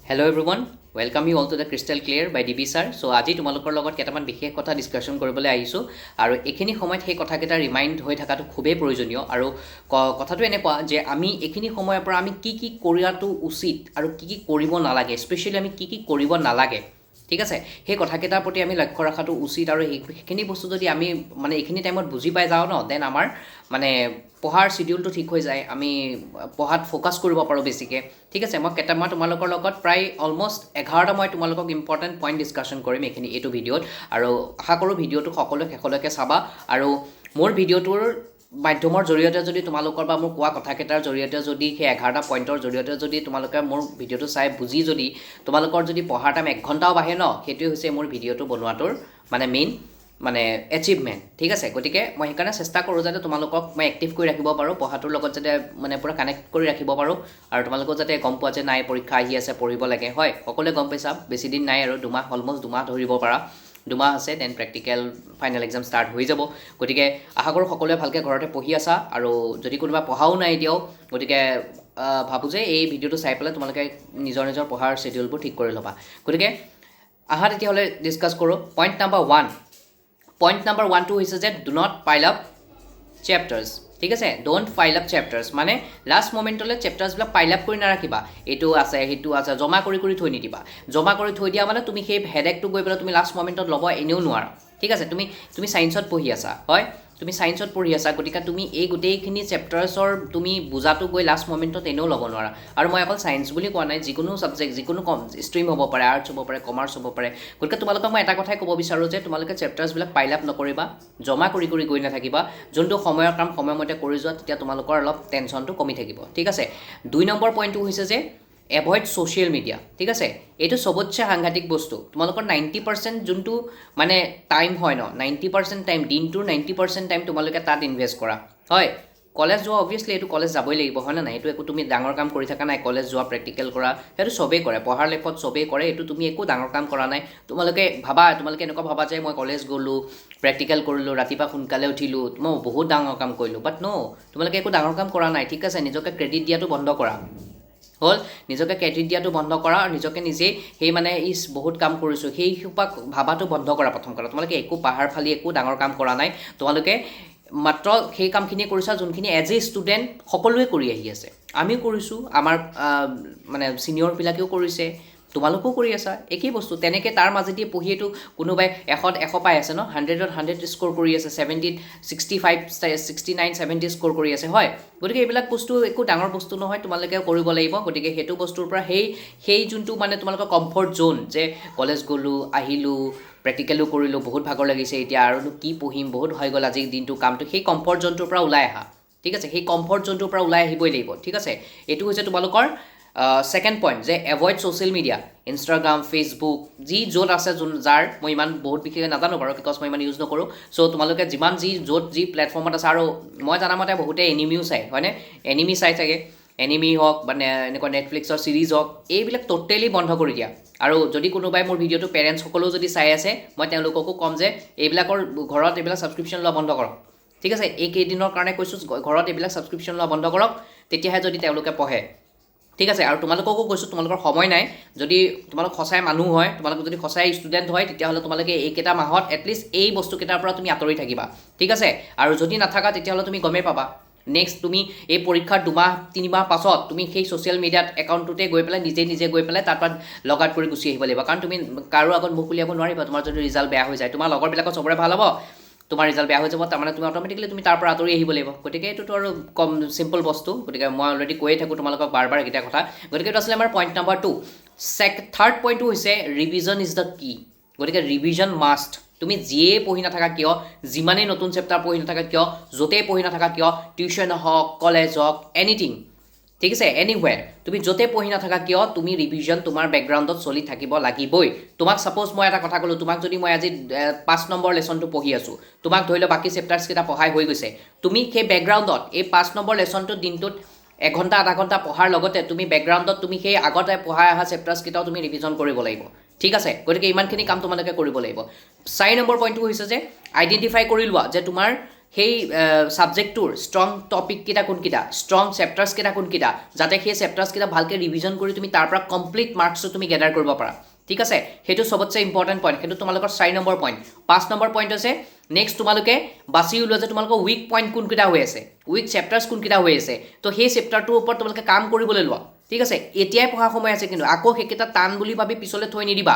Hello everyone, welcome you all to the Crystal Clear by DB Sir. So আজি তোমালোকৰ লগত কেটামান বিশেষ কথা ডিসকাশন কৰিবলৈ আহিছো আৰু এখিনি সময়ত সেই কথা কেটা ৰিমাইন্ড হৈ থাকাটো খুবেই প্ৰয়োজনীয় আৰু কথাটো এনেকুৱা যে আমি এখিনি সময়ৰ পৰা আমি কি কি কৰিয়াটো উচিত আৰু কি কৰিব নালাগে স্পেশালি আমি কি কৰিব নালাগে ঠিক আছে সেই কথা কেটাৰ প্ৰতি আমি লক্ষ্য ৰাখাটো উচিত আৰু এইখিনি বস্তু যদি আমি মানে এইখিনি টাইমত বুজি পাই যাও ন দেন আমাৰ মানে পঢ়াৰ শিডিউলটো ঠিক হৈ যায় আমি পঢ়াত ফোকাস কৰিব পাৰো বেছিকে ঠিক আছে মই কেটামান তোমালোকৰ লগত প্ৰায় অলমোস্ট 11টা মই তোমালোকক ইম্পৰ্টেন্ট পইণ্ট ডিসকাশন কৰিম এইখিনি এইটো ভিডিঅ'ত আৰু আশা কৰো ভিডিঅ'টো সকলোৱে শেষলৈকে চাবা আৰু মোৰ ভিডিঅ'টোৰ মাধ্যমৰ জৰিয়তে যদি তোমালোকৰ বা মোৰ কোৱা কথা কেটাৰ জৰিয়তে যদি সেই 11টা পইণ্টৰ জৰিয়তে যদি তোমালোকে মোৰ ভিডিঅ'টো চাই বুজি যদি তোমালোকৰ যদি পঢ়াৰ টাইম 1 ঘণ্টাও বাহে ন হেতু হৈছে মোৰ ভিডিঅ'টো বনোৱাটোৰ মানে মেইন মানে অ্যাচিভমেন্ট ঠিক আছে গতিকে মই হেকাৰণে চেষ্টা কৰো যাতে তোমালোকক মই এক্টিভ কৰি ৰাখিব পাৰো পঢ়াটোৰ লগত যাতে মানে পুৰা কানেক্ট কৰি ৰাখিব পাৰো আৰু তোমালোকক যাতে গম পোৱা যে নাই পৰীক্ষা আহি আছে পঢ়িব লাগে হয় সকলোৱে গম পাইছা বেছি দিন নাই আৰু দুমাহ অলমোস্ট দুমাহ ধৰিব পাৰা দুমাহ আছে দেন প্ৰ্যাকটিক্যাল ফাইনাল এক্সাম স্টাৰ্ট হৈ যাব গতিকে আশা কৰো সকলোৱে ভালকে ঘৰতে পঢ়ি আছা আৰু যদি কোনোবা পঢ়াও নাই এতিয়াও গতিকে ভাবু যে এই ভিডিঅ'টো চাই পেলাই তোমালোকে নিজৰ পঢ়াৰ শিডিউলবোৰ ঠিক কৰি ল'বা গতিকে আহা তেতিয়া হলে ডিসকাস কৰো point number 1 Point number 1 2 is that do not pile up chapters ঠিক আছে don't pile up chapters মানে last moment লৈ chapters বিলাক pile up কৰি নাৰাখিবা এটো আছে হেতু আছে জমা কৰি থৈ নিদিবা জমা কৰি থৈ দিয়া মানে তুমি সেই হেডেকটো গৈ পেলাই তুমি last momentত ল'ব এনেও নোৱাৰা ঠিক আছে তুমি সায়েন্সত পঢ়ি আছা হয় তুমি সায়েন্সত পঢ়ি আছা গতিকে তুমি এই গোটেইখিনি চেপ্টাৰছৰ তুমি বুজাটো গৈ লাষ্ট মোমেন্টত এনেও ল'ব নোৱাৰা আৰু মই অকল সায়েন্স বুলি কোৱা নাই যিকোনো সাবজেক্ট যিকোনো ষ্ট্ৰীম হ'ব পাৰে আৰ্টছ হ'ব পাৰে কমাৰ্চ হ'ব পাৰে গতিকে তোমালোকক মই এটা কথাই ক'ব বিচাৰো যে তোমালোকে চেপ্টাৰছ বিলাক পাইল আপ নকৰিবা জমা কৰি গৈ নাথাকিবা যোনটো সময়ৰ কাম সময়মতে কৰি যোৱা তেতিয়া তোমালোকৰ অলপ টেনচনটো কমি থাকিব ঠিক আছে 2 নম্বৰ পইণ্টটো হৈছে যে এভয়েড সোশ্যাল মিডিয়া ঠিক আছে এটো সবতছে সাংঘাতিক বস্তু তোমালোকৰ 90% যোনটো মানে টাইম হয় ন 90% টাইম দিনটোৰ 90% টাইম তোমালোকে তাত ইনভেস্ট কৰা হয় কলেজ যোৱা অবভিয়াসলি এটো কলেজ যাবই লাগিব হয় না নাই এটো একো তুমি ডাঙৰ কাম কৰি থাকা নাই কলেজ যোৱা প্ৰ্যাকটিক্যাল কৰা এটো সবে কৰে পঢ়াৰ লেখত সবে কৰে এটো তুমি একো ডাঙৰ কাম কৰা নাই তোমালোকে ভাবা তোমালোকে এনেকুৱা ভাবা যে মই কলেজ গলো প্ৰ্যাকটিক্যাল কৰিলো ৰাতিপা সোনকালে উঠিলো মই বহুত ডাঙৰ কাম কৰিলো বাট নো তোমালোকে একো ডাঙৰ কাম কৰা নাই ঠিক আছে নিজকে ক্ৰেডিট দিয়াটো বন্ধ কৰা হল নিজকে ক্ৰেডিট দিয়াটো বন্ধ কৰা আৰু নিজকে নিজে হেই মানে ইস বহুত কাম কৰিছো হেই হুপাক ভাবাটো বন্ধ কৰা প্ৰথম কথা তোমালোকে একো পাহাৰ ফালি একো ডাঙৰ কাম কৰা নাই তোমালোকে মাত্ৰ সেই কামখিনি কৰিছা যোনখিনি এজ এ ষ্টুডেন্ট সকলোৱে কৰি আহি আছে আমি কৰিছো আমাৰ মানে সিনিয়ৰ বিলাকেও কৰিছে তোমালোকো কৰি আছা একেই বস্তু তেনেকে তাৰ মাজেদি পঢ়িয়েটো কোনোবাই 100 পাই আছে ন 100ত 100 স্কোৰ কৰি আছে 70 65 69 70 স্কোৰ কৰি আছে হয় গতিকে এইবিলাক বস্তু একো ডাঙৰ বস্তু নহয় তোমালোকে কৰিব লাগিব গতিকে হেতু বস্তুৰ পৰা হেই যোনটো মানে তোমালোকৰ কমফৰ্ট জোন যে কলেজ গলো আহিলো প্ৰ্যাকটিক্যালো কৰিলো বহুত ভাগৰ লাগিছে এতিয়া আৰু কি পঢ়িম বহুত হৈ গল আজি দিনটো কামটো সেই কমফৰ্ট জোনটোৰ পৰা ওলাই আহা ঠিক আছে সেই কমফৰ্ট জোনটোৰ পৰা ওলাই আহিবই লাগিব ঠিক আছে এটো হৈছে তোমালোকৰ সেকেন্ড পইণ্ট যে avoid social media Instagram Facebook যি য'ত আছে যাৰ মই ইমান বহুত বিশেষ নাজানো বাৰু বিকজ মই ইমান ইউজ নকৰো সো তোমালোকে যিমান যি য'ত যি প্লেটফৰ্মত আছে আৰু মই জানামতে বহুতে এনিমিও চাই হয়নে এনিমি চাই থাকে এনিমি হওক মানে এনেকুৱা নেটফ্লিক্সৰ সিৰিজ হওক এইবিলাক টোটেলি বন্ধ কৰি দিয়া আৰু যদি কোনোবাই মোৰ ভিডিঅ'টো পেৰেণ্টছ সকলো যদি চাই আছে মই তেওঁলোককো কম যে এইবিলাকৰ ঘৰত এইবিলাক সাবস্ক্ৰিপশন লোৱা বন্ধ কৰক ঠিক আছে এই কেইদিনৰ কাৰণে কৈছো ঘৰত এইবিলাক সাবস্ক্ৰিপশন লোৱা বন্ধ কৰক তেতিয়াহে যদি তেওঁলোকে পঢ়ে ঠিক আছে আৰু তোমালোককো কৈছো তোমালোকৰ সময় নাই যদি তোমালোক খসাই মানুহ হয় তোমালোক যদি খসাই ষ্টুডেন্ট হয় তেতিয়া হলে তোমালোকে এইকেটা মাহত এটলিষ্ট এই বস্তু কেটাৰ পৰা তুমি আতৰি থাকিবা ঠিক আছে আৰু যদি নাথাকা তেতিয়া হলে তুমি গমে পাবা নেক্সট তুমি এই পৰীক্ষাৰ 2 মাহ 3 মাহ পাছত তুমি সেই সোশ্যাল মিডিয়াত একাউণ্টটোতে গৈ পেলাই নিজে গৈ পেলাই তাৰ পৰা লগ আউট কৰি গুচি আহিব লাগিব কাৰণ তুমি কাৰো আগত মুখ উলিয়াব নোৱাৰিবা তোমাৰ যদি ৰিজাল্ট বেয়া হৈ যায় তোমাৰ লগৰ বিলাকৰ সবৰে ভাল হ'ব তোমাৰ ৰিজাল্ট বেয়া হৈ যাব তাৰ মানে তুমি অটোমেটিক্যালি তুমি তাৰ পৰা আতৰি আহিব লাগিব গতিকে এটোটো আৰু কম সিম্পল বস্তু গতিকে মই অলৰেডি কৈয়ে থাকো তোমালোকক বাৰবাৰ এটা কথা গতিকে এটো আসলে আমাৰ পইণ্ট নাম্বাৰ 2 থাৰ্ড পইণ্টটো হৈছে ৰিভিজন ইজ দ্য কি গতিকে ৰিভিজন মাষ্ট তুমি যিয়ে পঢ়ি নাথাকা কিয় যিমানেই নতুন চেপ্টাৰ পঢ়ি নাথাকা কিয় যতে পঢ়ি নাথাকা কিয় টিউশন হওক কলেজ হওক এনিথিং ঠিক আছে এনিৱেৰ তুমি যতে পঢ়ি নাথাকা কিয় তুমি ৰিভিজন তোমাৰ ব্যাকগ্ৰাউণ্ডত চলি থাকিব লাগিবই তোমাক সাপোজ মই এটা কথা কলো তোমাক যদি মই আজি 5 নম্বৰ লেসনটো পঢ়ি আছো তোমাক ধৰিলে বাকি চেপ্টাৰছ কেটা পঢ়াই হৈ গৈছে তুমি সেই ব্যাকগ্ৰাউণ্ডত এই 5 নম্বৰ লেসনটো দিনটোত 1 ঘণ্টা আধা ঘণ্টা পঢ়াৰ লগতে তুমি ব্যাকগ্ৰাউণ্ডত তুমি সেই আগতে পঢ়াই আহা চেপ্টাৰছ কেটাও তুমি ৰিভিজন কৰিব লাগিব ঠিক আছে গতিকে ইমানখিনি কাম তোমালোকে কৰিব লাগিব 4 নম্বৰ পইণ্টটো হৈছে যে আইডেন্টিফাই কৰি লোৱা যে তোমাৰ সেই ছাবজেক্টটোৰ ষ্ট্ৰং টপিককেইটা কোনকেইটা, ষ্ট্ৰং চেপ্টাৰ্ছকেইটা কোনকেইটা, যাতে সেই চেপ্টাৰ্ছকেইটা ভালকৈ ৰিভিজন কৰি তুমি তাৰ পৰা কমপ্লিট মাৰ্কছটো তুমি গেডাৰ কৰিব পাৰা। ঠিক আছে, সেইটো চবতছে ইম্পৰ্টেণ্ট পইণ্ট, সেইটো তোমালোকৰ 4 নম্বৰ পইণ্ট। 5 নম্বৰ পইণ্ট হৈছে নেক্সট তোমালোকে বাছি উলিওৱা যে তোমালোকৰ উইক পইণ্ট কোনকেইটা হৈ আছে, উইক চেপ্টাৰ্ছ কোনকেইটা হৈ আছে। তো সেই চেপ্টাৰটোৰ ওপৰত তোমালোকে কাম কৰিবলৈ লোৱা। ঠিক আছে, এতিয়াই পঢ়া সময় আছে, কিন্তু আকৌ সেইকেইটা টান বুলি ভাবি পিছলৈ থৈ নিদিবা।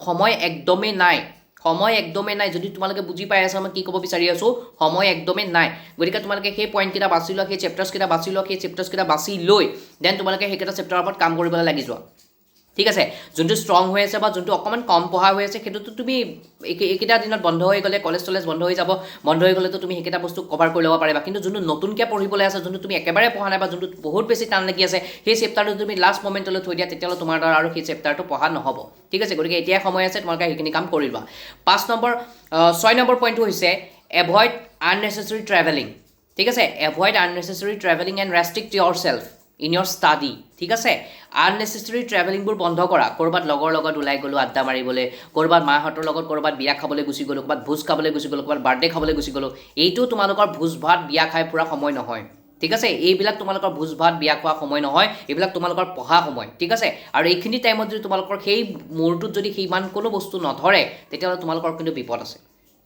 সময় একদমেই নাই, সময় একদমেই নাই। যদি তোমালোকে বুজি পাই আছা মই কি ক'ব বিচাৰি আছোঁ, সময় একদমেই নাই। গতিকে তোমালোকে সেই পইণ্টকেইটা বাছি লোৱা, সেই চেপ্টাৰ্ছকেইটা বাছি লোৱা, সেই চেপ্টাৰ্ছকেইটা বাছি লৈ দেন তোমালোকে সেইকেইটা চেপ্টাৰৰ ওপৰত কাম কৰিবলৈ লাগি যোৱা। ঠিক আছে, যোনটো ষ্ট্ৰং হৈ আছে বা যোনটো অকণমান কম পঢ়া হৈ আছে সেইটোতো তুমি এইকেইটা দিনত বন্ধ হৈ গ'লে, কলেজ তলেজ বন্ধ হৈ যাব, বন্ধ হৈ গ'লেতো তুমি সেইকেইটা বস্তু কভাৰ কৰি ল'ব পাৰিবা। কিন্তু যোনটো নতুনকৈ পঢ়িবলৈ আছে, যোনটো তুমি একেবাৰে পঢ়া নাই বা যোনটো বহুত বেছি টান লাগি আছে, সেই চেপ্টাৰটো তুমি লাষ্ট মমেণ্টলৈ থৈ দিয়া, তেতিয়াহ'লে তোমাৰ দ্বাৰা আৰু সেই চেপ্টাৰটো পঢ়া নহ'ব। ঠিক আছে, গতিকে এতিয়াই সময় আছে, তোমালোকে সেইখিনি কাম কৰি লোৱা। 6 নম্বৰ পইণ্টটো হৈছে এভইড আননেচেচেৰী ট্ৰেভেলিং। ঠিক আছে, avoid unnecessary travelling and restrict yourself in your study. ঠিক আছে, আননেচেচেৰী ট্ৰেভেলিংবোৰ বন্ধ কৰা। ক'ৰবাত লগৰ লগত ওলাই গ'লোঁ আড্ডা মাৰিবলৈ, ক'ৰবাত মাহঁতৰ লগত ক'ৰবাত বিয়া খাবলৈ গুচি গ'লোঁ, ক'ৰবাত ভোজ খাবলৈ গুচি গ'লোঁ, ক'ৰবাত বাৰ্থডে খাবলৈ গুচি গ'লোঁ। এইটো তোমালোকৰ ভোজ ভাত বিয়া খাই ফুৰা সময় নহয়। ঠিক আছে, এইবিলাক তোমালোকৰ ভোজ ভাত বিয়া খোৱা সময় নহয়, এইবিলাক তোমালোকৰ পঢ়া সময়। ঠিক আছে, আৰু এইখিনি টাইমত যদি তোমালোকৰ সেই মূৰটোত যদি সিমান কোনো বস্তু নধৰে, তেতিয়াহ'লে তোমালোকৰ কিন্তু বিপদ আছে।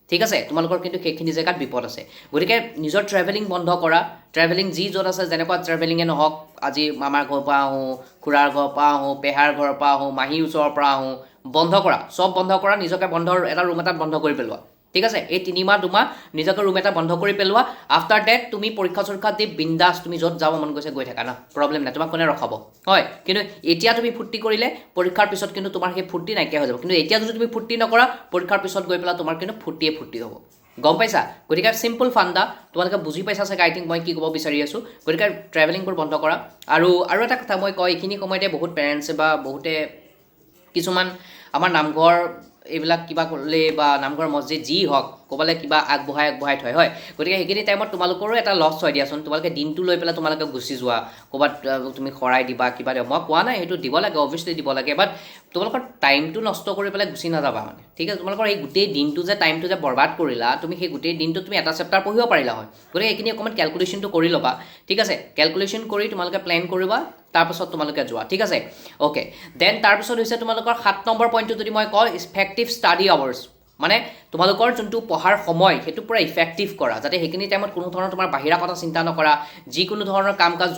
ঠিক আছে, তোমালোকৰ কিন্তু সেইখিনি জেগাত বিপদ আছে। গতিকে নিজৰ ট্ৰেভেলিং বন্ধ কৰা। ট্ৰেভেলিং যি য'ত আছে, যেনেকুৱা ট্ৰেভেলিঙে নহওক, আজি মামাৰ ঘৰৰ পৰা আহোঁ, খুৰাৰ ঘৰৰ পৰা আহোঁ, পেহাৰ ঘৰৰ পৰা আহোঁ, মাহীৰ ওচৰৰ পৰা আহোঁ, বন্ধ কৰা, চব বন্ধ কৰা। নিজকে এটা ৰুম এটাত বন্ধ কৰি পেলোৱা। ঠিক আছে, এই 3 মাহ 2 মাহ নিজকে ৰুম এটা বন্ধ কৰি পেলোৱা। আফটাৰ ডেট তুমি পৰীক্ষা চৰীক্ষা দি বিন্দাছ তুমি য'ত যাব মন গৈছে গৈ থাকা না, প্ৰব্লেম নাই, তোমাক কোনে ৰখাব। হয়, কিন্তু এতিয়া তুমি ফূৰ্তি কৰিলে পৰীক্ষাৰ পিছত কিন্তু তোমাৰ সেই ফূৰ্তি নাইকিয়া হৈ যাব। কিন্তু এতিয়া যদি তুমি ফূৰ্তি নকৰা, পৰীক্ষাৰ পিছত গৈ পেলাই তোমাৰ কিন্তু ফূৰ্তিয়ে ফূৰ্তি হ'ব। গম পাইছা? গতিকে চিম্পল ফাণ্ডা, তোমালোকে বুজি পাইছা চাগে আই থিংক মই কি ক'ব বিচাৰি আছোঁ। গতিকে ট্ৰেভেলিংবোৰ বন্ধ কৰা। আৰু এটা কথা মই কওঁ, এইখিনি সময়তে বহুত পেৰেণ্টছে বা বহুতে কিছুমান আমাৰ নামঘৰ এইবিলাক কিবা কৰিলে বা নামঘৰ মছজিদ যি হওক ক'বলৈ কিবা আগবঢ়াই থয়। হয়, গতিকে সেইখিনি টাইমত তোমালোকৰো এটা লছ হয় দিয়াচোন। তোমালোকে দিনটো লৈ পেলাই তোমালোকে গুচি যোৱা, ক'ৰবাত তুমি শৰাই দিবা, কিবা দিবা। মই কোৱা নাই সেইটো দিব লাগে, অভিয়াছলি দিব লাগে, বাট তোমালোকৰ টাইমটো নষ্ট কৰি পেলাই গুচি নাযাবা মানে। ঠিক আছে, তোমালোকৰ এই গোটেই দিনটো যে টাইমটো যে বৰবাদ কৰিলা, তুমি সেই গোটেই দিনটো তুমি এটা চেপ্টাৰ পঢ়িব পাৰিলা হয়। গতিকে এইখিনি অকণমান কেলকুলেশ্যনটো কৰি ল'বা। ঠিক আছে, কেলকুলেশ্যন কৰি তোমালোকে প্লেন কৰিবা, তাৰপাছত তোমালোকে যোৱা। ঠিক আছে, অ'কে। দেন তাৰপিছত হৈছে তোমালোকৰ 7 নম্বৰ পইণ্টটো যদি মই কওঁ, ইফেক্টিভ ষ্টাডি আৱাৰ্ছ। মানে তোমালোকৰ যোনটো পঢ়াৰ সময় সেইটো পূৰা ইফেক্টিভ কৰা, যাতে সেইখিনি টাইমত কোনো ধৰণৰ তোমাৰ বাহিৰা কথা চিন্তা নকৰা। যিকোনো ধৰণৰ কাম কাজ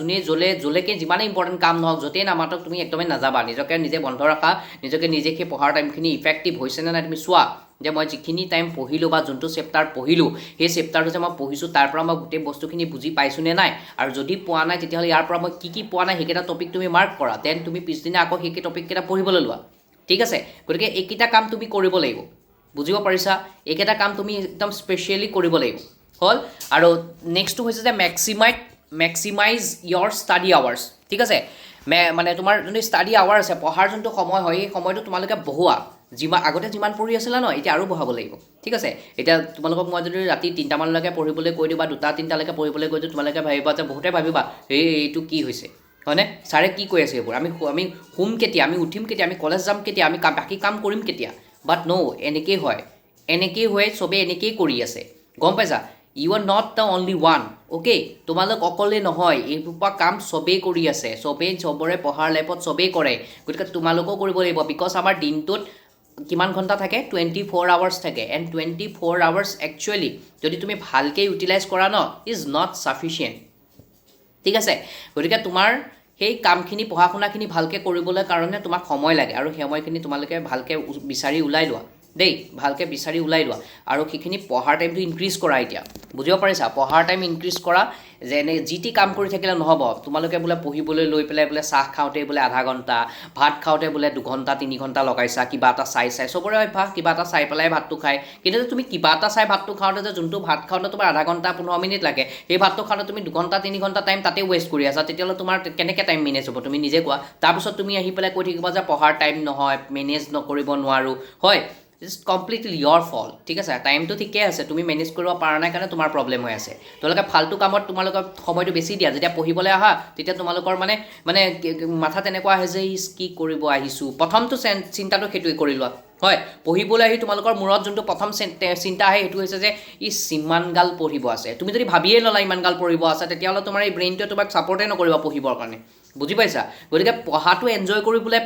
য'লৈকে যিমানেই ইম্পৰ্টেণ্ট কাম নহওক, য'তেই নামাতক তুমি একদমেই নাযাবা। নিজকে নিজে বন্ধ ৰাখা, নিজকে নিজে সেই পঢ়াৰ টাইমখিনি ইফেক্টিভ হৈছেনে নাই তুমি চোৱা, যে মই যিখিনি টাইম পঢ়িলোঁ বা যোনটো চেপ্টাৰ পঢ়িলোঁ, সেই চেপ্টাৰটো যে মই পঢ়িছোঁ তাৰ পৰা মই গোটেই বস্তুখিনি বুজি পাইছোঁ নে নাই। আৰু যদি পোৱা নাই, তেতিয়াহ'লে ইয়াৰ পৰা মই কি পোৱা নাই সেইকেইটা টপিক তুমি মাৰ্ক কৰা। দেন তুমি পিছদিনা আকৌ সেই টপিককেইটা পঢ়িবলৈ লোৱা। ঠিক আছে, গতিকে এইকেইটা কাম তুমি কৰিব লাগিব। বুজিব পাৰিছা? এইকেইটা কাম তুমি একদম স্পেচিয়েলি কৰিব লাগিব। হ'ল, আৰু নেক্সটটো হৈছে যে মেক্সিমাইজ ইয়ৰ ষ্টাডি আৱাৰ্ছ। ঠিক আছে, মানে তোমাৰ যোনটো ষ্টাডি আৱাৰ আছে, পঢ়াৰ যোনটো সময় হয়, সেই সময়টো তোমালোকে বঢ়োৱা। আগতে যিমান পঢ়ি আছিলা ন, এতিয়া আৰু বঢ়াব লাগিব। ঠিক আছে, এতিয়া তোমালোকক মই যদি ৰাতি 3টা মানলৈকে পঢ়িবলৈ কৈ দিওঁ বা 2টা 3টালৈকে পঢ়িবলৈ কৈ দিওঁ, তোমালোকে ভাবিবা যে বহুতে ভাবিবা এইটো কি হৈছে, হয়নে? ছাৰে কি কৈ আছে এইবোৰ, আমি শুম কেতিয়া, আমি উঠিম কেতিয়া, আমি কলেজ যাম কেতিয়া, আমি বাকী কাম কৰিম কেতিয়া। বাট এনেকেই হয়, চবেই এনেকেই কৰি আছে। গম পাইছা? You are not the only one. Okay, তোমালোক অকলে নহয়, এইবোৰ কাম চবেই কৰি আছে, চবৰে পঢ়াৰ লাইফত চবেই কৰে। গতিকে তোমালোকেও কৰিব লাগিব। বিকজ আমাৰ দিনটোত কিমান ঘণ্টা থাকে? 24 আৱাৰ্ছ থাকে। এণ্ড 24 আৱাৰ্ছ একচুৱেলি যদি তুমি ভালকৈ ইউটিলাইজ কৰা ন, ইজ নট ছাফিচিয়েণ্ট। ঠিক আছে, গতিকে তোমাৰ সেই কামখিনি পঢ়া শুনাখিনি ভালকৈ কৰিবলৈ কাৰণে তোমাক সময় লাগে, আৰু সেই সময়খিনি তোমালোকে ভালকৈ বিচাৰি ওলাই লোৱা দেই, ভালকৈ বিচাৰি ওলাই লোৱা। আৰু সেইখিনি পঢ়াৰ টাইমটো ইনক্ৰিজ কৰা। এতিয়া বুজিব পাৰিছা? পঢ়াৰ টাইম ইনক্ৰিজ কৰা। যেনে যি টি কাম কৰি থাকিলে নহ'ব। তোমালোকে বোলে পঢ়িবলৈ লৈ পেলাই বোলে চাহ খাওঁতেই বোলে আধা ঘণ্টা, ভাত খাওঁতে বোলে 2 ঘণ্টা 3 ঘণ্টা লগাইছা কিবা এটা চাই। চবৰে অভ্যাস কিবা এটা চাই পেলাই ভাতটো খায়। কিন্তু তুমি কিবা এটা চাই ভাতটো খাওঁতে যে যোনটো ভাত খাওঁতে তোমাৰ আধা ঘণ্টা 15 মিনিট লাগে, সেই ভাতটো খাওঁতে তুমি 2 ঘণ্টা 3 ঘণ্টা টাইম তাতে ৱেষ্ট কৰি আছা, তেতিয়াহ'লে তোমাৰ কেনেকৈ টাইম মেনেজ হ'ব তুমি নিজে কোৱা। তাৰপিছত তুমি আহি পেলাই কৈ থাকিবা যে পঢ়াৰ টাইম নহয়, মেনেজ নকৰিব নোৱাৰোঁ। হয়, ইটছ কমপ্লিটলি ইয়ৰ ফল্ট ঠিক আছে টাইমটো ঠিকে আছে তুমি মেনেজ কৰিব পৰা নাই কাৰণে তোমাৰ প্ৰব্লেম হৈ আছে তোমালোকে ফাল্টু কামত তোমালোকৰ সময়টো বেছি দিয়া যেতিয়া পঢ়িবলৈ আহা তেতিয়া তোমালোকৰ মানে মাথা তেনেকুৱা আহে যে কি কৰিব আহিছোঁ প্ৰথমটো চিন্তাটো সেইটোৱে কৰি লোৱা হয় পঢ়িবলৈ আহি তোমালোকৰ মূৰত যোনটো প্ৰথম চিন্তা আহে সেইটো হৈছে যে ইমানগাল পঢ়িব আছে তুমি যদি ভাবিয়ে ল'লা ইমানগাল পঢ়িব আছে তেতিয়াহ'লে তোমাৰ এই ব্ৰেইনটোৱে তোমাক ছাপৰ্টে নকৰিব পঢ়িবৰ কাৰণে বুজি পাইছা গতিকে পঢ়াটো এনজয় কৰিবলৈ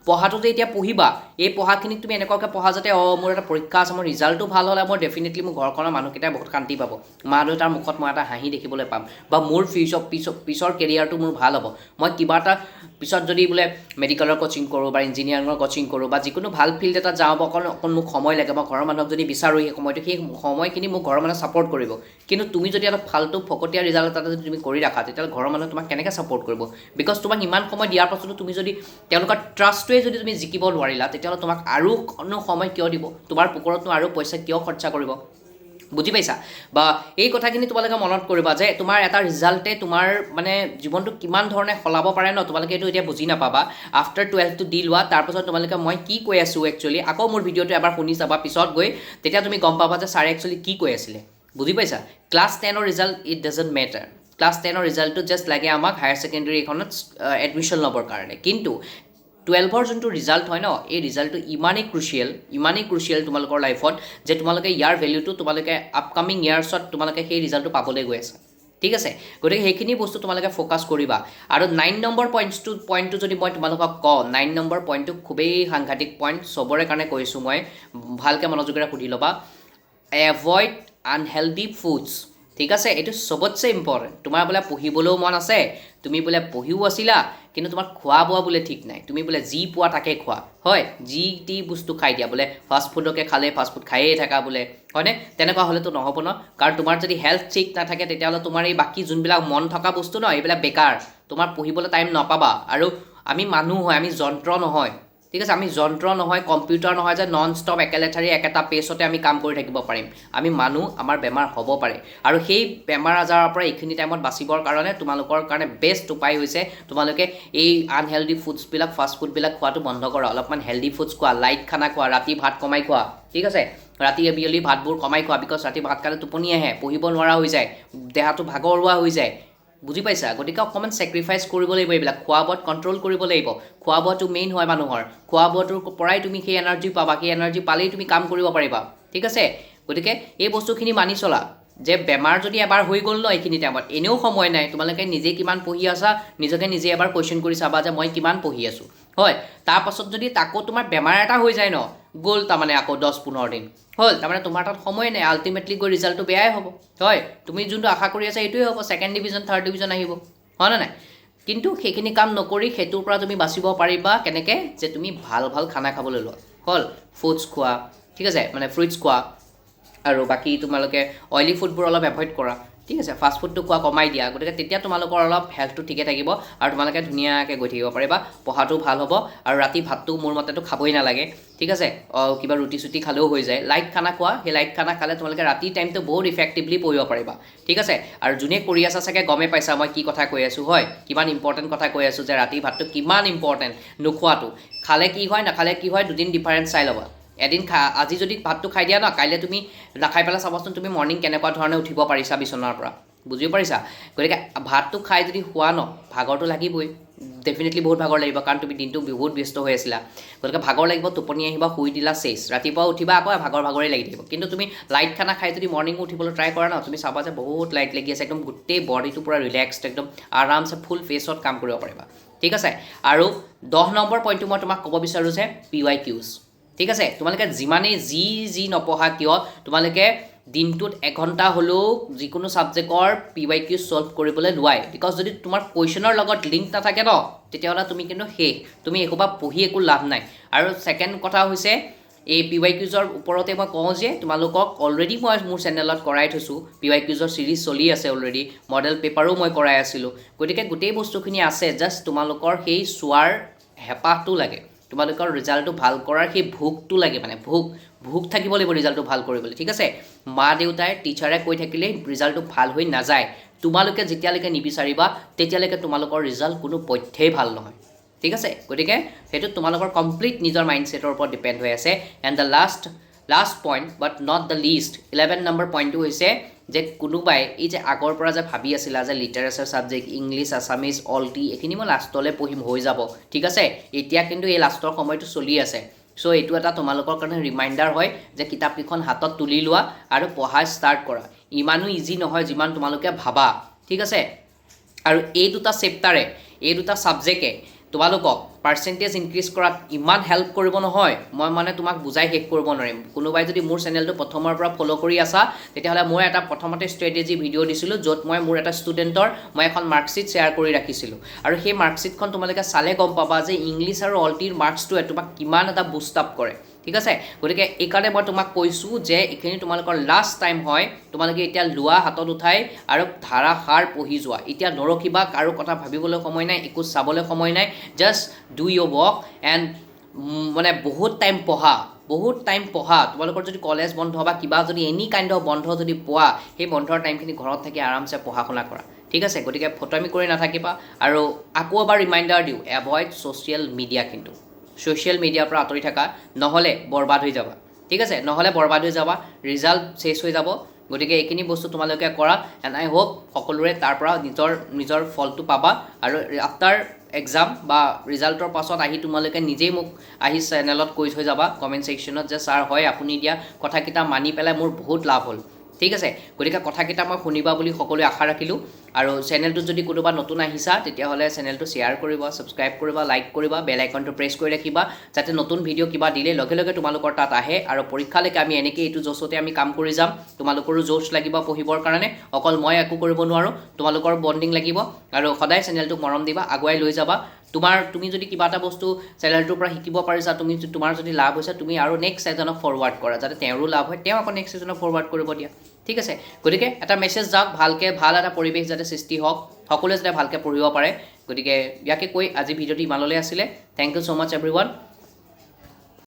পঢ়াটো যে এতিয়া পঢ়িবা এই পঢ়াখিনিক তুমি এনেকুৱাকৈ পঢ়া যাতে মোৰ এটা পৰীক্ষা আছে মোৰ ৰিজাল্টটো ভাল হ'লে মই ডেফিনেটলি মোৰ ঘৰখনৰ মানুহকেইটাই বহুত শান্তি পাব মা দেউতাৰ মুখত মই এটা হাঁহি দেখিবলৈ পাম বা মোৰ পিছৰ কেৰিয়াৰটো মোৰ ভাল হ'ব মই কিবা এটা পিছত যদি বোলে মেডিকেলৰ কোচিং কৰোঁ বা ইঞ্জিনিয়াৰিঙৰ কোচিং কৰোঁ বা যিকোনো ভাল ফিল্ড এটা যাওঁ অকণ মোক সময় লাগে মই ঘৰৰ মানুহক যদি বিচাৰোঁ সেই সময়খিনি মোক ঘৰৰ মানুহে ছাপৰ্ট কৰিব কিন্তু তুমি যদি এটা ফাল্টু ফকতীয়া ৰিজাল্ট এটা যদি তুমি কৰি ৰাখা তেতিয়াহ'লে ঘৰৰ মানুহে তোমাক কেনেকৈ ছাপৰ্ট কৰিব বিকজ তোমাক ইমান সময় দিয়াৰ পাছতো তুমি যদি তেওঁলোকৰ ট্ৰাষ্টটোৱে যদি তুমি জিকিব নোৱাৰিলা তেতিয়াহ'লে তোমাক আৰু সময় কিয় দিব তোমাৰ পুকুৰতনো আৰু পইচা কিয় খৰচা কৰিব বুজি পাইছা বা এই কথাখিনি তোমালোকে মনত কৰিবা যে তোমাৰ এটা ৰিজাল্টে তোমাৰ মানে জীৱনটো কিমান ধৰণে সলাব পাৰে ন তোমালোকে এইটো এতিয়া বুজি নাপাবা আফটাৰ 12টো দি লোৱা তাৰপাছত তোমালোকে মই কি কৈ আছোঁ একচুৱেলি আকৌ মোৰ ভিডিঅ'টো এবাৰ শুনি চাবা পিছত গৈ তেতিয়া তুমি গম পাবা যে ছাৰে একচুৱেলি কি কৈ আছিলে বুজি পাইছা ক্লাছ 10ৰ result it doesn't matter class 10ৰ ৰিজাল্টটো জাষ্ট লাগে আমাক হায়াৰ ছেকেণ্ডেৰী এখনত এডমিশ্যন ল'বৰ কাৰণে কিন্তু 12ৰ যোনটো ৰিজাল্ট হয় ন এই ৰিজাল্টটো ইমানেই ক্ৰুচিয়েল তোমালোকৰ লাইফত যে তোমালোকে ইয়াৰ ভেলিউটো তোমালোকে আপকামিং ইয়াৰ্ছত তোমালোকে সেই ৰিজাল্টটো পাবলৈ গৈ আছে ঠিক আছে গতিকে সেইখিনি বস্তু তোমালোকে ফ'কাছ কৰিবা আৰু 9 নম্বৰ পইণ্টটো যদি মই তোমালোকক কওঁ 9 নম্বৰ পইণ্টটো খুবেই সাংঘাতিক পইণ্ট চবৰে কাৰণে কৈছোঁ মই ভালকৈ মনোযোগেৰে সুধি ল'বা এভইড আনহেল্ডি ফুডছ ঠিক আছে এইটো চবতছে ইম্পৰ্টেণ্ট তোমাৰ বোলে পঢ়িবলৈও মন আছে তুমি বোলে পঢ়িও আছিলা কিন্তু তোমাৰ খোৱা বোৱা বোলে ঠিক নাই তুমি বোলে যি পোৱা তাকে খোৱা হয় যি টি বস্তু খাই দিয়া বোলে ফাষ্টফুডকে খালে ফাষ্টফুড খায়েই থাকা বোলে হয়নে তেনেকুৱা হ'লেতো নহ'ব ন কাৰণ তোমাৰ যদি হেল্থ ঠিক নাথাকে তেতিয়াহ'লে তোমাৰ এই বাকী যোনবিলাক মন থকা বস্তু ন এইবিলাক বেকাৰ তোমাৰ পঢ়িবলৈ টাইম নাপাবা আৰু আমি মানুহ হয় আমি যন্ত্ৰ নহয় ঠিক আছে আমি যন্ত্ৰ নহয় কম্পিউটাৰ নহয় যে নন ষ্টপ একেলেঠাৰি একেটা পেচতে আমি কাম কৰি থাকিব পাৰিম আমি মানুহ আমাৰ বেমাৰ হ'ব পাৰে আৰু সেই বেমাৰ আজাৰৰ পৰা এইখিনি টাইমত বাচিবৰ কাৰণে তোমালোকৰ কাৰণে বেষ্ট উপায় হৈছে তোমালোকে এই আনহেল্ডি ফুডছবিলাক ফাষ্টফুডবিলাক খোৱাটো বন্ধ কৰা অলপমান হেল্ডি ফুডছ খোৱা লাইট খানা খোৱা ৰাতি ভাত কমাই খোৱা ঠিক আছে ৰাতি বিয়লি ভাতবোৰ কমাই খোৱা বিকজ ৰাতি ভাত খালে টোপনি আহে পঢ়িব নোৱাৰা হৈ যায় দেহাটো ভাগৰুৱা হৈ যায় বুজি পাইছা গতিকে অকণমান ছেক্ৰিফাইচ কৰিব লাগিব এইবিলাক খোৱা বোৱাত কণ্ট্ৰল কৰিব লাগিব খোৱা বোৱাটো মেইন হয় মানুহৰ খোৱা বোৱাটোৰ পৰাই তুমি সেই এনাৰ্জি পাবা সেই এনাৰ্জি পালেই তুমি কাম কৰিব পাৰিবা ঠিক আছে গতিকে এই বস্তুখিনি মানি চলা যে বেমাৰ যদি এবাৰ হৈ গ'ল ন এইখিনি টাইমত এনেও সময় নাই তোমালোকে নিজে কিমান পঢ়ি আছা নিজকে নিজে এবাৰ কুৱেশ্যন কৰি চাবা যে মই কিমান পঢ়ি আছোঁ হয় তাৰপাছত যদি তাকো তোমাৰ বেমাৰ এটা হৈ যায় ন গ'ল তাৰমানে আকৌ 10-15 দিন হ'ল তাৰমানে তোমাৰ তাত সময় নাই আল্টিমেটলি গৈ ৰিজাল্টটো বেয়াই হ'ব হয় তুমি যোনটো আশা কৰি আছা এইটোৱে হ'ব ছেকেণ্ড ডিভিজন থাৰ্ড ডিভিজন আহিব হয়নে নাই কিন্তু সেইখিনি কাম নকৰি সেইটোৰ পৰা তুমি বাচিব পাৰিবা কেনেকৈ যে তুমি ভাল খানা খাবলৈ লোৱা হ'ল ফুডছ খোৱা ঠিক আছে মানে ফ্ৰুইটছ খোৱা আৰু বাকী তোমালোকে অইলি ফুডবোৰ অলপ এভইড কৰা ঠিক আছে ফাষ্টফুডটো খোৱা কমাই দিয়া গতিকে তেতিয়া তোমালোকৰ অলপ হেল্থটো ঠিকে থাকিব আৰু তোমালোকে ধুনীয়াকৈ গৈ থাকিব পাৰিবা পঢ়াটো ভাল হ'ব আৰু ৰাতি ভাতটো মোৰ মতেতো খাবই নালাগে ঠিক আছে কিবা ৰুটি চুটি খালেও হৈ যায় লাইট খানা খোৱা সেই লাইট খানা খালে তোমালোকে ৰাতি টাইমটো বহুত ইফেক্টিভলি পঢ়িব পাৰিবা ঠিক আছে আৰু যোনে কৰি আছা চাগে গমেই পাইছা মই কি কথা কৈ আছোঁ হয় কিমান ইম্পৰ্টেণ্ট কথা কৈ আছোঁ যে ৰাতি ভাতটো কিমান ইম্পৰ্টেণ্ট নোখোৱাটো খালে কি হয় নাখালে কি হয় দুদিন ডিফাৰেঞ্চ চাই ল'বা এদিন আজি যদি ভাতটো খাই দিয়া ন কাইলৈ তুমি নাখাই পেলাই চাবাচোন তুমি মৰ্ণিং কেনেকুৱা ধৰণে উঠিব পাৰিছা বিচনাৰ পৰা বুজিব পাৰিছা গতিকে ভাতটো খাই যদি খোৱা ন ভাগৰটো লাগিবই ডেফিনেটলি বহুত ভাগৰ লাগিব কাৰণ তুমি দিনটো বহুত ব্যস্ত হৈ আছিলা গতিকে ভাগৰ লাগিব টোপনি আহিবা শুই দিলা চেচ ৰাতিপুৱা উঠিবা আকৌ ভাগৰেই লাগি থাকিব কিন্তু তুমি লাইট খানা খাই যদি মৰ্ণিং উঠিবলৈ ট্ৰাই কৰা ন তুমি চাবা যে বহুত লাইট লাগি আছে একদম গোটেই বডিটো পূৰা ৰিলেক্সড একদম আৰামছে ফুল ফেচত কাম কৰিব পাৰিবা ঠিক আছে আৰু 10 নম্বৰ পইণ্টটো মই তোমাক ক'ব বিচাৰোঁ যে PYQs ঠিক আছে তোমালোকে যিমানেই যি নপঢ়া কিয় তোমালোকে দিনটোত 1 ঘণ্টা হ'লেও যিকোনো ছাবজেক্টৰ PYQ ছল্ভ কৰিবলৈ লোৱাই বিকজ যদি তোমাৰ কুৱেশ্যনৰ লগত লিংক নাথাকে ন তেতিয়াহ'লে তুমি কিন্তু তুমি এসোপা পঢ়ি একো লাভ নাই আৰু ছেকেণ্ড কথা হৈছে এই PYQৰ ওপৰতে মই কওঁ যে তোমালোকক অলৰেডি মই মোৰ চেনেলত কৰাই থৈছোঁ PYQৰ ছিৰিজ চলি আছে অলৰেডি মডেল পেপাৰো মই কৰাই আছিলোঁ গতিকে গোটেই বস্তুখিনি আছে জাষ্ট তোমালোকৰ সেই চোৱাৰ হেঁপাহটো লাগে তোমালোকৰ ৰিজাল্টটো ভাল কৰাৰ সেই ভোকটো লাগে মানে ভোক থাকিব লাগিব ৰিজাল্টটো ভাল কৰিবলৈ ঠিক আছে মা দেউতাই টিচাৰে কৈ থাকিলে ৰিজাল্টটো ভাল হৈ নাযায় তোমালোকে যেতিয়ালৈকে নিবিচাৰিবা তেতিয়ালৈকে তোমালোকৰ ৰিজাল্ট কোনো পথ্যেই ভাল নহয় ঠিক আছে গতিকে সেইটো তোমালোকৰ কমপ্লিট নিজৰ মাইণ্ডছেটৰ ওপৰত ডিপেণ্ড হৈ আছে and the last point but not the least 11 number পইণ্টটো হৈছে যে কোনোবাই এই যে আগৰ পৰা যে ভাবি আছিলা যে লিটাৰেচাৰ ছাবজেক্ট ইংলিছ আছামিজ অলটি এইখিনি মই লাষ্টলৈ পঢ়িম হৈ যাব ঠিক আছে এতিয়া কিন্তু এই লাষ্টৰ সময়টো চলি আছে চ' এইটো এটা তোমালোকৰ কাৰণে ৰিমাইণ্ডাৰ হয় যে কিতাপকেইখন হাতত তুলি লোৱা আৰু পঢ়া ষ্টাৰ্ট কৰা ইমানো ইজি নহয় যিমান তোমালোকে ভাবা ঠিক আছে আৰু এই দুটা চেপ্টাৰে এই দুটা ছাবজেক্টে তোমালোকক পাৰ্চেণ্টেজ ইনক্ৰিজ কৰাত ইমান হেল্প কৰিব নহয় মই মানে তোমাক বুজাই শেষ কৰিব নোৱাৰিম কোনোবাই যদি মোৰ চেনেলটো প্ৰথমৰ পৰা ফ'ল' কৰি আছা তেতিয়াহ'লে মই এটা প্ৰথমতে ষ্ট্ৰেটেজি ভিডিঅ' দিছিলোঁ য'ত মই মোৰ এটা ষ্টুডেণ্টৰ মই এখন মাৰ্কশ্বিট শ্বেয়াৰ কৰি ৰাখিছিলোঁ আৰু সেই মাৰ্কশ্বিটখন তোমালোকে চালে গম পাবা যে ইংলিছ আৰু অলটিৰ মাৰ্কছটোৱে তোমাক কিমান এটা বুষ্ট আপ কৰে ঠিক আছে গতিকে এইকাৰণে মই তোমাক কৈছোঁ যে এইখিনি তোমালোকৰ লাষ্ট টাইম হয় তোমালোকে এতিয়া লোৱা হাতত উঠাই আৰু ধাৰাসাৰ পঢ়ি যোৱা এতিয়া নৰখিবা কাৰো কথা ভাবিবলৈ সময় নাই একো চাবলৈ সময় নাই just do your work and মানে বহুত টাইম পঢ়া তোমালোকৰ যদি কলেজ বন্ধ বা কিবা যদি এনি কাইণ্ড অফ বন্ধ যদি পোৱা সেই বন্ধৰ টাইমখিনি ঘৰত থাকি আৰামছে পঢ়া শুনা কৰা ঠিক আছে গতিকে ফটোৱামি কৰি নাথাকিবা আৰু আকৌ এবাৰ ৰিমাইণ্ডাৰ দিওঁ এভইড ছ'চিয়েল মিডিয়া কিন্তু ছ'চিয়েল মিডিয়াৰ পৰা আঁতৰি থকা নহ'লে বৰবাদ হৈ যাবা ঠিক আছে নহ'লে বৰবাদ হৈ যাবা ৰিজাল্ট চেছ হৈ যাব গতিকে এইখিনি বস্তু তোমালোকে কৰা এণ্ড আই হোপ সকলোৰে তাৰ পৰা নিজৰ ফলটো পাবা আৰু আফটাৰ এক্সাম বা ৰিজাল্টৰ পাছত আহি তোমালোকে নিজেই মোক আহি চেনেলত কৈ থৈ যাবা কমেণ্ট ছেকশ্যনত যে ছাৰ হয় আপুনি দিয়া কথাকেইটা মানি পেলাই মোৰ বহুত লাভ হ'ল ঠিক আছে গতিকে কথাকেইটা মই শুনিবা বুলি সকলোৱে আশা ৰাখিলোঁ আৰু চেনেলটোত যদি কোনোবা নতুন আহিছা তেতিয়াহ'লে চেনেলটো শ্বেয়াৰ কৰিবা ছাবস্ক্ৰাইব কৰিবা লাইক কৰিবা বেল আইকনটো প্ৰেছ কৰি ৰাখিবা যাতে নতুন ভিডিঅ' কিবা দিলে লগে লগে তোমালোকৰ তাত আহে আৰু পৰীক্ষালৈকে আমি এনেকৈ এইটো জ'চতে আমি কাম কৰি যাম তোমালোকৰো জ'চ লাগিব পঢ়িবৰ কাৰণে অকল মই একো কৰিব নোৱাৰোঁ তোমালোকৰ বণ্ডিং লাগিব আৰু সদায় চেনেলটোক মৰম দিবা আগুৱাই লৈ যাবা তুমি যদি কিবা এটা বস্তু চেনেলটোৰ পৰা শিকিব পাৰিছা তোমাৰ যদি লাভ হৈছে তুমি আৰু নেক্সট এজনক ফৰৱাৰ্ড কৰা যাতে তেওঁৰো লাভ হয় তেওঁ আকৌ নেক্সট এজনক ফৰৱাৰ্ড কৰিব দিয়া ঠিক আছে গতিকে এটা মেছেজ যাওক ভালকৈ ভাল এটা পৰিৱেশ যাতে সৃষ্টি হওক সকলোৱে যাতে ভালকৈ পঢ়িব পাৰে গতিকে ইয়াকে কৈ আজি ভিডিঅ'টো ইমানলৈ আছিলে thank you so' much everyone